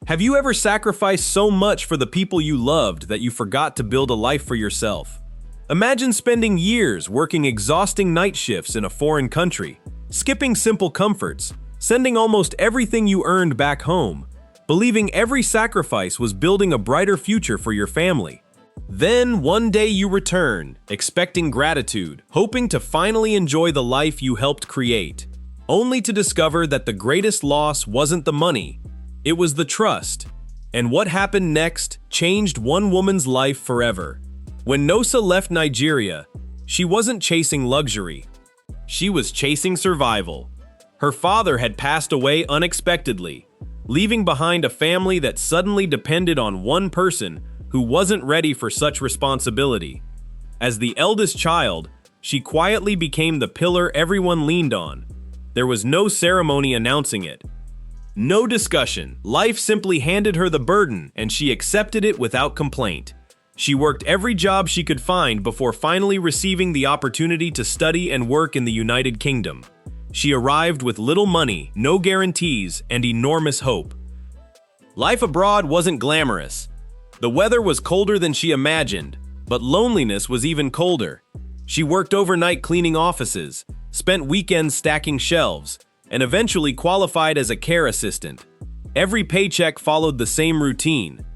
Have you ever sacrificed so much for the people you loved that you forgot to build a life for yourself? Imagine spending years working exhausting night shifts in a foreign country, skipping simple comforts, sending almost everything you earned back home, believing every sacrifice was building a brighter future for your family. Then one day you return, expecting gratitude, hoping to finally enjoy the life you helped create, only to discover that the greatest loss wasn't the money, it was the trust. And what happened next changed one woman's life forever. When Nosa left Nigeria, she wasn't chasing luxury. She was chasing survival. Her father had passed away unexpectedly, leaving behind a family that suddenly depended on one person who wasn't ready for such responsibility. As the eldest child, she quietly became the pillar everyone leaned on. There was no ceremony announcing it. No discussion. Life simply handed her the burden, and she accepted it without complaint. She worked every job she could find before finally receiving the opportunity to study and work in the United Kingdom. She arrived with little money, no guarantees, and enormous hope. Life abroad wasn't glamorous. The weather was colder than she imagined, but loneliness was even colder. She worked overnight cleaning offices, spent weekends stacking shelves, and eventually qualified as a care assistant. Every paycheck followed the same routine.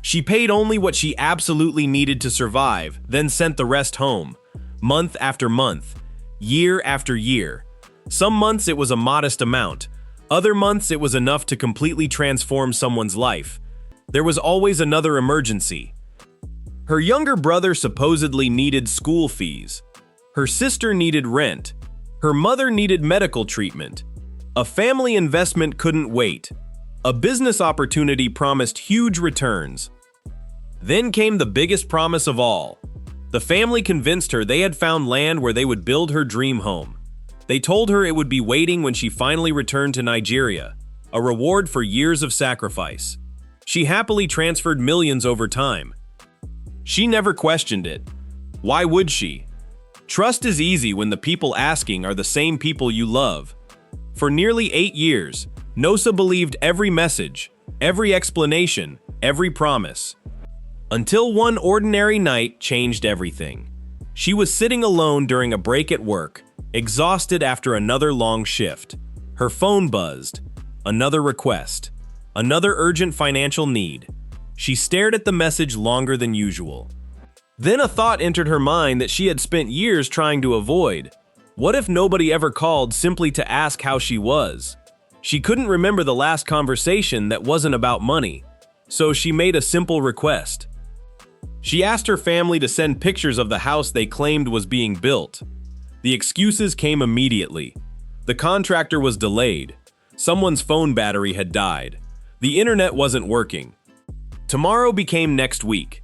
She paid only what she absolutely needed to survive, then sent the rest home, month after month, year after year. Some months it was a modest amount. Other months it was enough to completely transform someone's life. There was always another emergency. Her younger brother supposedly needed school fees. Her sister needed rent. Her mother needed medical treatment. A family investment couldn't wait. A business opportunity promised huge returns. Then came the biggest promise of all. The family convinced her they had found land where they would build her dream home. They told her it would be waiting when she finally returned to Nigeria, a reward for years of sacrifice. She happily transferred millions over time. She never questioned it. Why would she? Trust is easy when the people asking are the same people you love. For nearly 8 years, Nosa believed every message, every explanation, every promise. Until one ordinary night changed everything. She was sitting alone during a break at work, exhausted after another long shift. Her phone buzzed. Another request. Another urgent financial need. She stared at the message longer than usual. Then a thought entered her mind that she had spent years trying to avoid. What if nobody ever called simply to ask how she was? She couldn't remember the last conversation that wasn't about money, so she made a simple request. She asked her family to send pictures of the house they claimed was being built. The excuses came immediately. The contractor was delayed. Someone's phone battery had died. The internet wasn't working. Tomorrow became next week.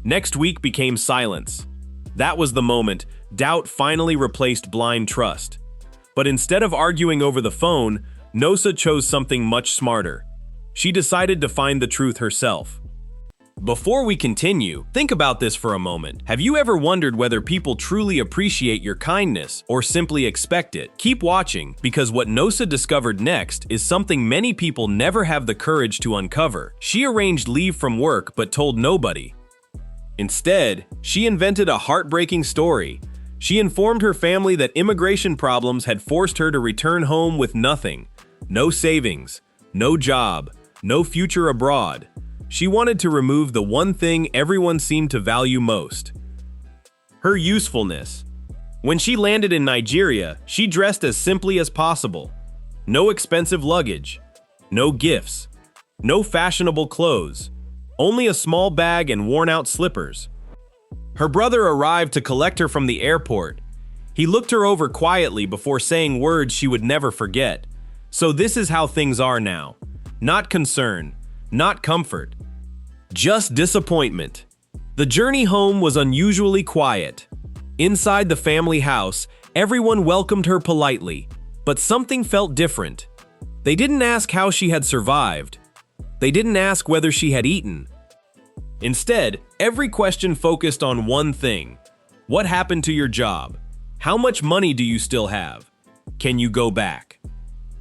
Next week became silence. That was the moment doubt finally replaced blind trust. But instead of arguing over the phone, Nosa chose something much smarter. She decided to find the truth herself. Before we continue, think about this for a moment. Have you ever wondered whether people truly appreciate your kindness or simply expect it? Keep watching, because what Nosa discovered next is something many people never have the courage to uncover. She arranged leave from work but told nobody. Instead, she invented a heartbreaking story. She informed her family that immigration problems had forced her to return home with nothing. No savings, no job, no future abroad. She wanted to remove the one thing everyone seemed to value most: her usefulness. When she landed in Nigeria, she dressed as simply as possible. No expensive luggage, no gifts, no fashionable clothes, only a small bag and worn-out slippers. Her brother arrived to collect her from the airport. He looked her over quietly before saying words she would never forget. So this is how things are now. Not concern, not comfort, just disappointment. The journey home was unusually quiet. Inside the family house, everyone welcomed her politely, but something felt different. They didn't ask how she had survived. They didn't ask whether she had eaten. Instead, every question focused on one thing. What happened to your job? How much money do you still have? Can you go back?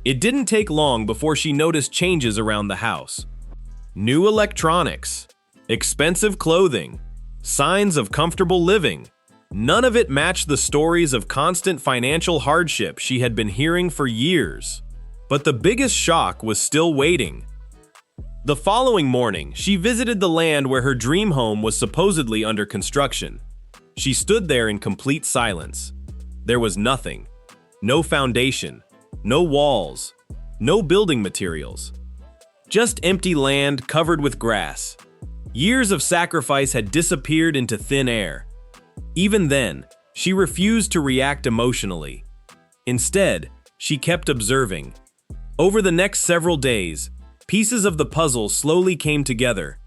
It didn't take long before she noticed changes around the house. New electronics, expensive clothing, signs of comfortable living. None of it matched the stories of constant financial hardship she had been hearing for years. But the biggest shock was still waiting. The following morning, she visited the land where her dream home was supposedly under construction. She stood there in complete silence. There was nothing. No foundation, no walls, no building materials. Just empty land covered with grass. Years of sacrifice had disappeared into thin air. Even then, she refused to react emotionally. Instead, she kept observing. Over the next several days, pieces of the puzzle slowly came together.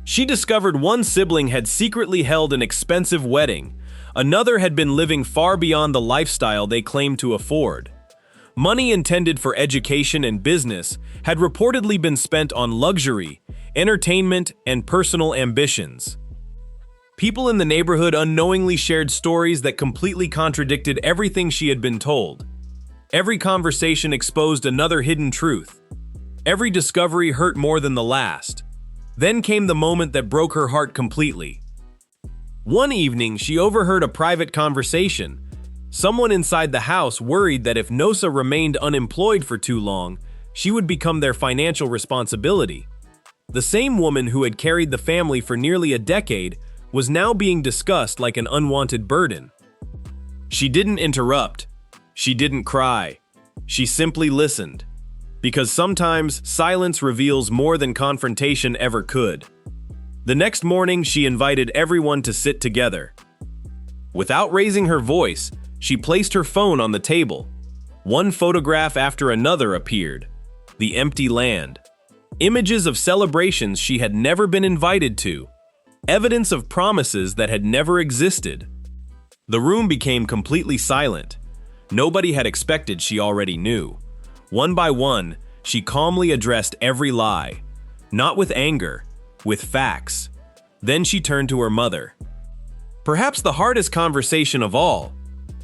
She discovered one sibling had secretly held an expensive wedding. Another had been living far beyond the lifestyle they claimed to afford. Money intended for education and business had reportedly been spent on luxury, entertainment, and personal ambitions. People in the neighborhood unknowingly shared stories that completely contradicted everything she had been told. Every conversation exposed another hidden truth. Every discovery hurt more than the last. Then came the moment that broke her heart completely. One evening, she overheard a private conversation. Someone inside the house worried that if Nosa remained unemployed for too long, she would become their financial responsibility. The same woman who had carried the family for nearly a decade was now being discussed like an unwanted burden. She didn't interrupt. She didn't cry. She simply listened. Because sometimes silence reveals more than confrontation ever could. The next morning, she invited everyone to sit together. Without raising her voice, she placed her phone on the table. One photograph after another appeared. The empty land. Images of celebrations she had never been invited to. Evidence of promises that had never existed. The room became completely silent. Nobody had expected she already knew. One by one, she calmly addressed every lie. Not with anger, with facts. Then she turned to her mother. Perhaps the hardest conversation of all.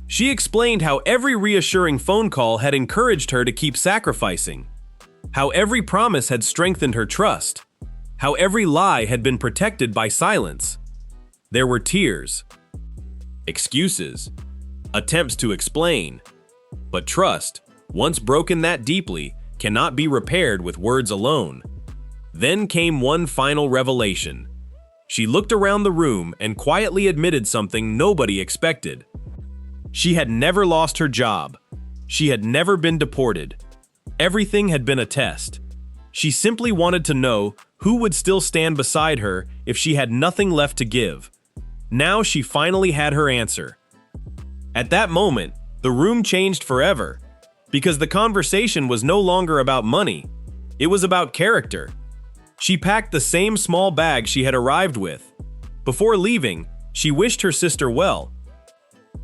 She explained how every reassuring phone call had encouraged her to keep sacrificing. How every promise had strengthened her trust. How every lie had been protected by silence. There were tears. Excuses. Attempts to explain. But trust, once broken that deeply, cannot be repaired with words alone. Then came one final revelation. She looked around the room and quietly admitted something nobody expected. She had never lost her job. She had never been deported. Everything had been a test. She simply wanted to know who would still stand beside her if she had nothing left to give. Now she finally had her answer. At that moment, the room changed forever, because the conversation was no longer about money. It was about character. She packed the same small bag she had arrived with. Before leaving, she wished her sister well.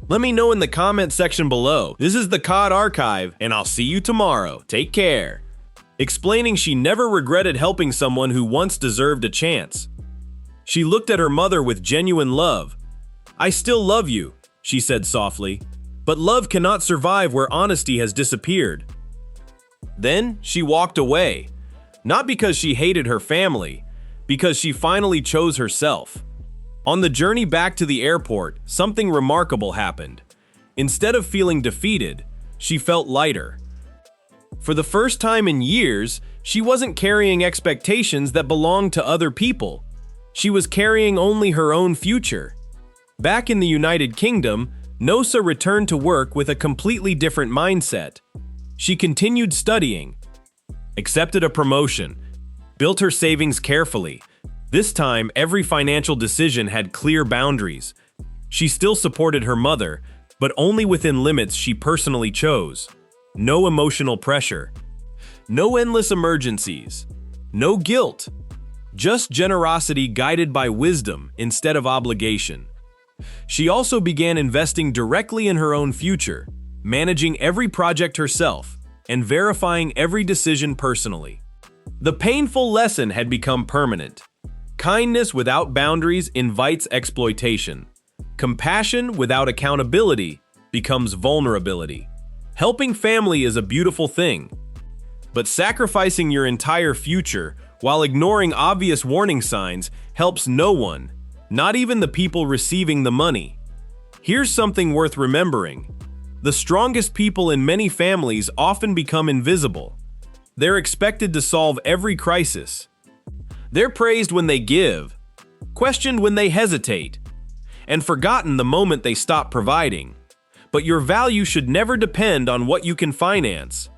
Let me know in the comment section below. This is the COD Archive, and I'll see you tomorrow. Take care. Explaining she never regretted helping someone who once deserved a chance. She looked at her mother with genuine love. "I still love you," she said softly, "but love cannot survive where honesty has disappeared." Then she walked away, not because she hated her family, because she finally chose herself. On the journey back to the airport, something remarkable happened. Instead of feeling defeated, she felt lighter. For the first time in years, she wasn't carrying expectations that belonged to other people. She was carrying only her own future. Back in the United Kingdom, Nosa returned to work with a completely different mindset. She continued studying, accepted a promotion, built her savings carefully. This time, every financial decision had clear boundaries. She still supported her mother, but only within limits she personally chose. No emotional pressure. No endless emergencies. No guilt. Just generosity guided by wisdom instead of obligation. She also began investing directly in her own future, managing every project herself, and verifying every decision personally. The painful lesson had become permanent. Kindness without boundaries invites exploitation. Compassion without accountability becomes vulnerability. Helping family is a beautiful thing, but sacrificing your entire future while ignoring obvious warning signs helps no one, not even the people receiving the money. Here's something worth remembering. The strongest people in many families often become invisible. They're expected to solve every crisis. They're praised when they give, questioned when they hesitate, and forgotten the moment they stop providing. But your value should never depend on what you can finance.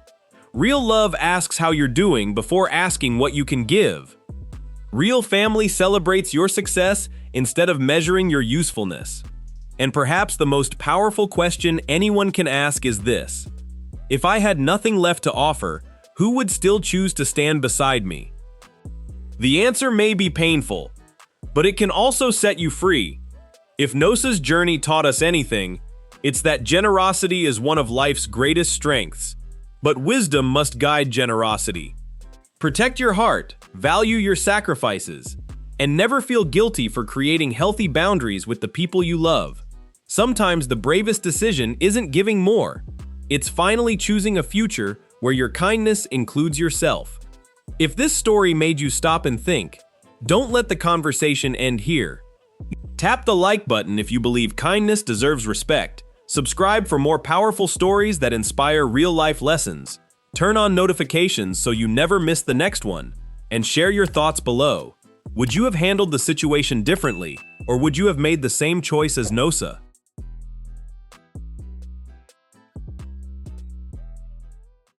Real love asks how you're doing before asking what you can give. Real family celebrates your success instead of measuring your usefulness. And perhaps the most powerful question anyone can ask is this: if I had nothing left to offer, who would still choose to stand beside me? The answer may be painful, but it can also set you free. If Nosa's journey taught us anything, it's that generosity is one of life's greatest strengths, but wisdom must guide generosity. Protect your heart, value your sacrifices, and never feel guilty for creating healthy boundaries with the people you love. Sometimes the bravest decision isn't giving more. It's finally choosing a future where your kindness includes yourself. If this story made you stop and think, don't let the conversation end here. Tap the like button if you believe kindness deserves respect. Subscribe for more powerful stories that inspire real-life lessons. Turn on notifications so you never miss the next one. And share your thoughts below. Would you have handled the situation differently, or would you have made the same choice as Nosa?